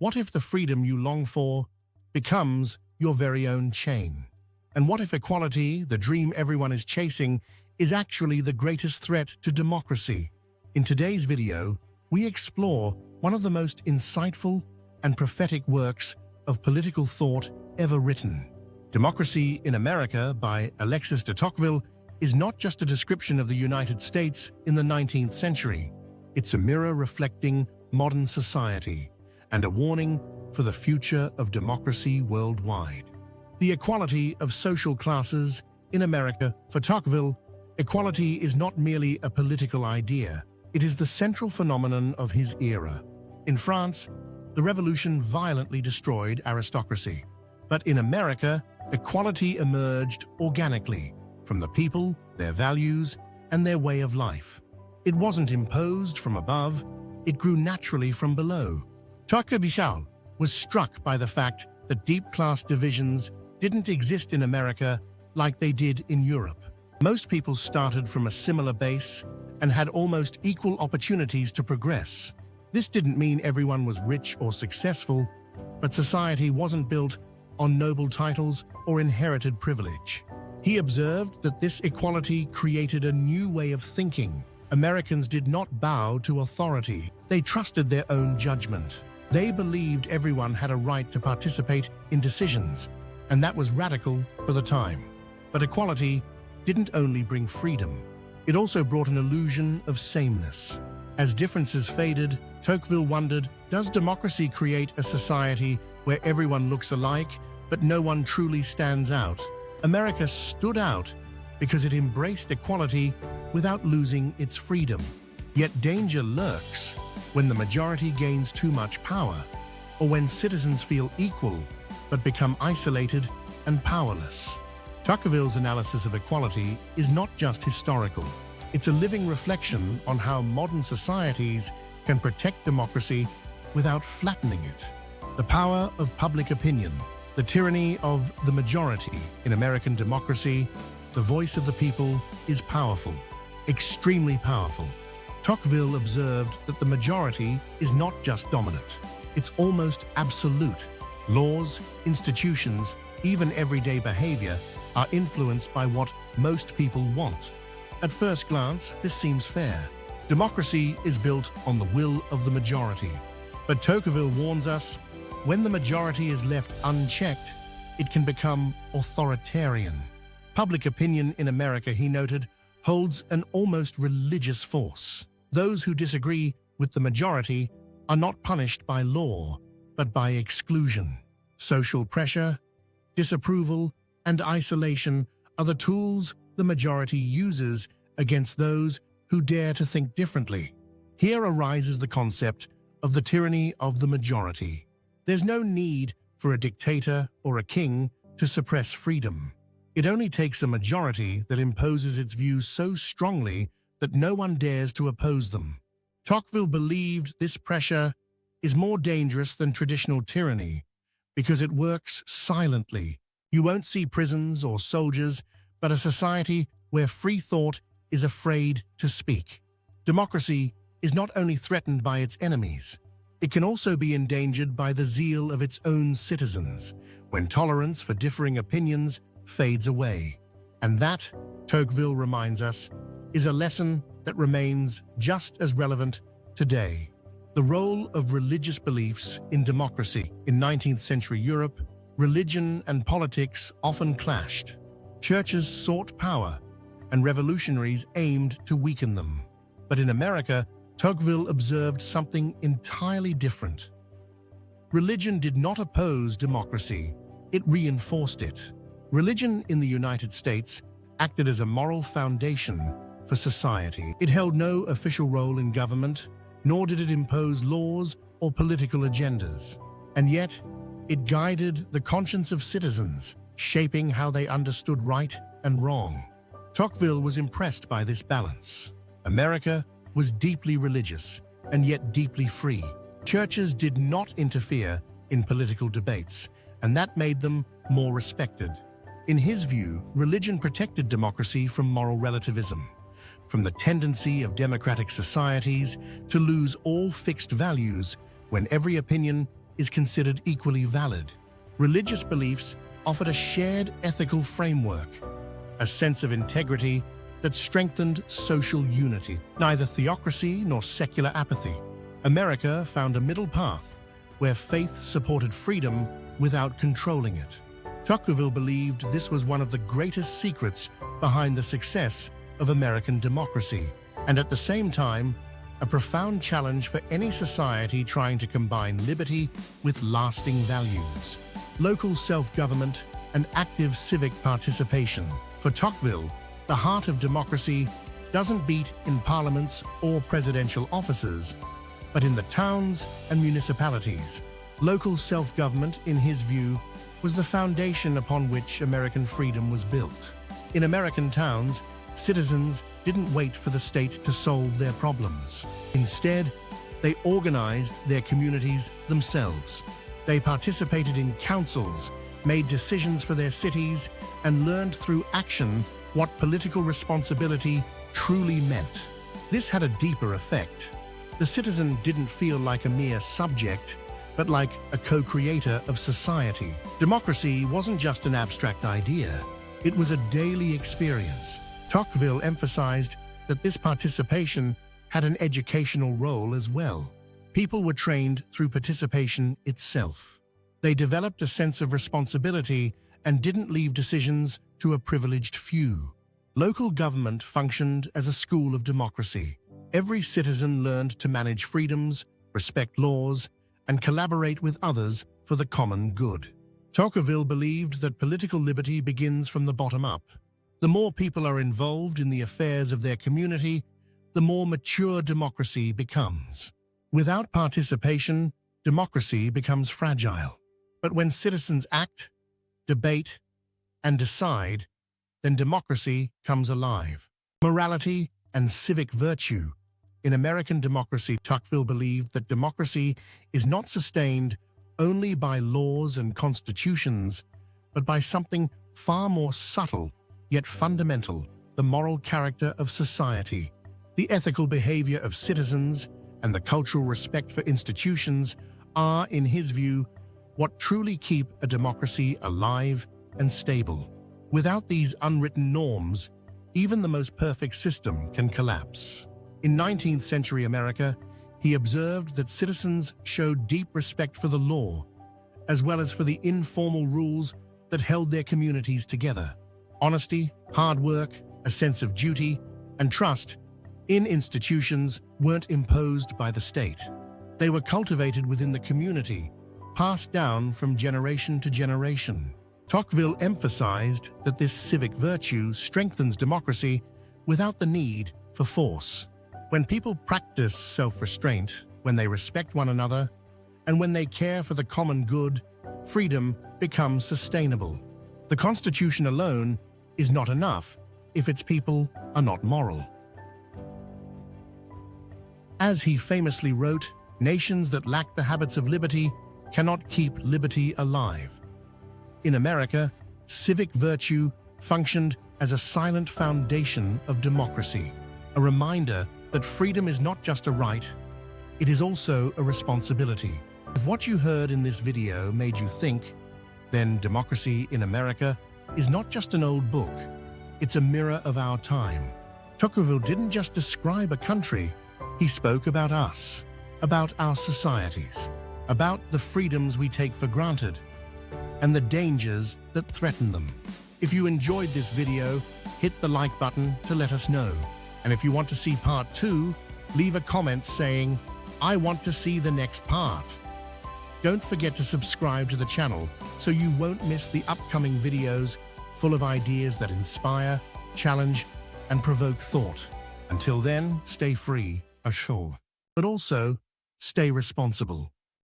What if the freedom you long for becomes your very own chain? And what if equality, the dream everyone is chasing, is actually the greatest threat to democracy? In today's video, we explore one of the most insightful and prophetic works of political thought ever written. Democracy in America by Alexis de Tocqueville is not just a description of the United States in the 19th century. It's a mirror reflecting modern society and a warning for the future of democracy worldwide. The equality of social classes in America. For Tocqueville, equality is not merely a political idea. It is the central phenomenon of his era. In France, the revolution violently destroyed aristocracy. But in America, equality emerged organically from the people, their values, and their way of life. It wasn't imposed from above, it grew naturally from below. Tocqueville was struck by the fact that deep class divisions didn't exist in America like they did in Europe. Most people started from a similar base and had almost equal opportunities to progress. This didn't mean everyone was rich or successful, but society wasn't built on noble titles or inherited privilege. He observed that this equality created a new way of thinking. Americans did not bow to authority. They trusted their own judgment. They believed everyone had a right to participate in decisions, and that was radical for the time. But equality didn't only bring freedom. It also brought an illusion of sameness. As differences faded, Tocqueville wondered, does democracy create a society where everyone looks alike, but no one truly stands out? America stood out because it embraced equality without losing its freedom. Yet danger lurks when the majority gains too much power, or when citizens feel equal but become isolated and powerless. Tocqueville's analysis of equality is not just historical. It's a living reflection on how modern societies can protect democracy without flattening it. The power of public opinion. The tyranny of the majority. In American democracy, the voice of the people is powerful, extremely powerful. Tocqueville observed that the majority is not just dominant, it's almost absolute. Laws, institutions, even everyday behavior are influenced by what most people want. At first glance, this seems fair. Democracy is built on the will of the majority. But Tocqueville warns us, when the majority is left unchecked, it can become authoritarian. Public opinion in America, he noted, holds an almost religious force. Those who disagree with the majority are not punished by law, but by exclusion. Social pressure, disapproval, and isolation are the tools the majority uses against those who dare to think differently. Here arises the concept of the tyranny of the majority. There's no need for a dictator or a king to suppress freedom. It only takes a majority that imposes its views so strongly that no one dares to oppose them. Tocqueville believed this pressure is more dangerous than traditional tyranny because it works silently. You won't see prisons or soldiers, but a society where free thought is afraid to speak. Democracy is not only threatened by its enemies, it can also be endangered by the zeal of its own citizens when tolerance for differing opinions fades away. And that, Tocqueville reminds us, is a lesson that remains just as relevant today. The role of religious beliefs in democracy. In 19th century Europe, religion and politics often clashed. Churches sought power, and revolutionaries aimed to weaken them. But in America, Tocqueville observed something entirely different. Religion did not oppose democracy, it reinforced it. Religion in the United States acted as a moral foundation for society. It held no official role in government, nor did it impose laws or political agendas. And yet, it guided the conscience of citizens, shaping how they understood right and wrong. Tocqueville was impressed by this balance. America was deeply religious and yet deeply free. Churches did not interfere in political debates, and that made them more respected. In his view, religion protected democracy from moral relativism, from the tendency of democratic societies to lose all fixed values when every opinion is considered equally valid. Religious beliefs offered a shared ethical framework, a sense of integrity that strengthened social unity. Neither theocracy nor secular apathy. America found a middle path where faith supported freedom without controlling it. Tocqueville believed this was one of the greatest secrets behind the success of American democracy, and at the same time, a profound challenge for any society trying to combine liberty with lasting values. Local self-government and active civic participation. For Tocqueville, the heart of democracy doesn't beat in parliaments or presidential offices, but in the towns and municipalities. Local self-government, in his view, was the foundation upon which American freedom was built. In American towns, citizens didn't wait for the state to solve their problems. Instead, they organized their communities themselves. They participated in councils, made decisions for their cities, and learned through action what political responsibility truly meant. This had a deeper effect. The citizen didn't feel like a mere subject, but like a co-creator of society. Democracy wasn't just an abstract idea. It was a daily experience. Tocqueville emphasized that this participation had an educational role as well. People were trained through participation itself. They developed a sense of responsibility and didn't leave decisions to a privileged few. Local government functioned as a school of democracy. Every citizen learned to manage freedoms, respect laws, and collaborate with others for the common good. Tocqueville believed that political liberty begins from the bottom up. The more people are involved in the affairs of their community, the more mature democracy becomes. Without participation, democracy becomes fragile. But when citizens act, debate, and decide, then democracy comes alive. Morality and civic virtue. In American democracy, Tocqueville believed that democracy is not sustained only by laws and constitutions, but by something far more subtle yet fundamental: the moral character of society. The ethical behavior of citizens and the cultural respect for institutions are, in his view, what truly keep a democracy alive and stable. Without these unwritten norms, even the most perfect system can collapse. In 19th century America, he observed that citizens showed deep respect for the law, as well as for the informal rules that held their communities together. Honesty, hard work, a sense of duty, and trust in institutions weren't imposed by the state. They were cultivated within the community, passed down from generation to generation. Tocqueville emphasized that this civic virtue strengthens democracy without the need for force. When people practice self-restraint, when they respect one another, and when they care for the common good, freedom becomes sustainable. The Constitution alone is not enough if its people are not moral. As he famously wrote, nations that lack the habits of liberty cannot keep liberty alive. In America, civic virtue functioned as a silent foundation of democracy, a reminder that freedom is not just a right, it is also a responsibility. If what you heard in this video made you think, then Democracy in America is not just an old book, it's a mirror of our time. Tocqueville didn't just describe a country, he spoke about us, about our societies, about the freedoms we take for granted, and the dangers that threaten them. If you enjoyed this video, hit the like button to let us know. And if you want to see part 2, leave a comment saying, "I want to see the next part." Don't forget to subscribe to the channel so you won't miss the upcoming videos full of ideas that inspire, challenge, and provoke thought. Until then, stay free, sure, but also stay responsible.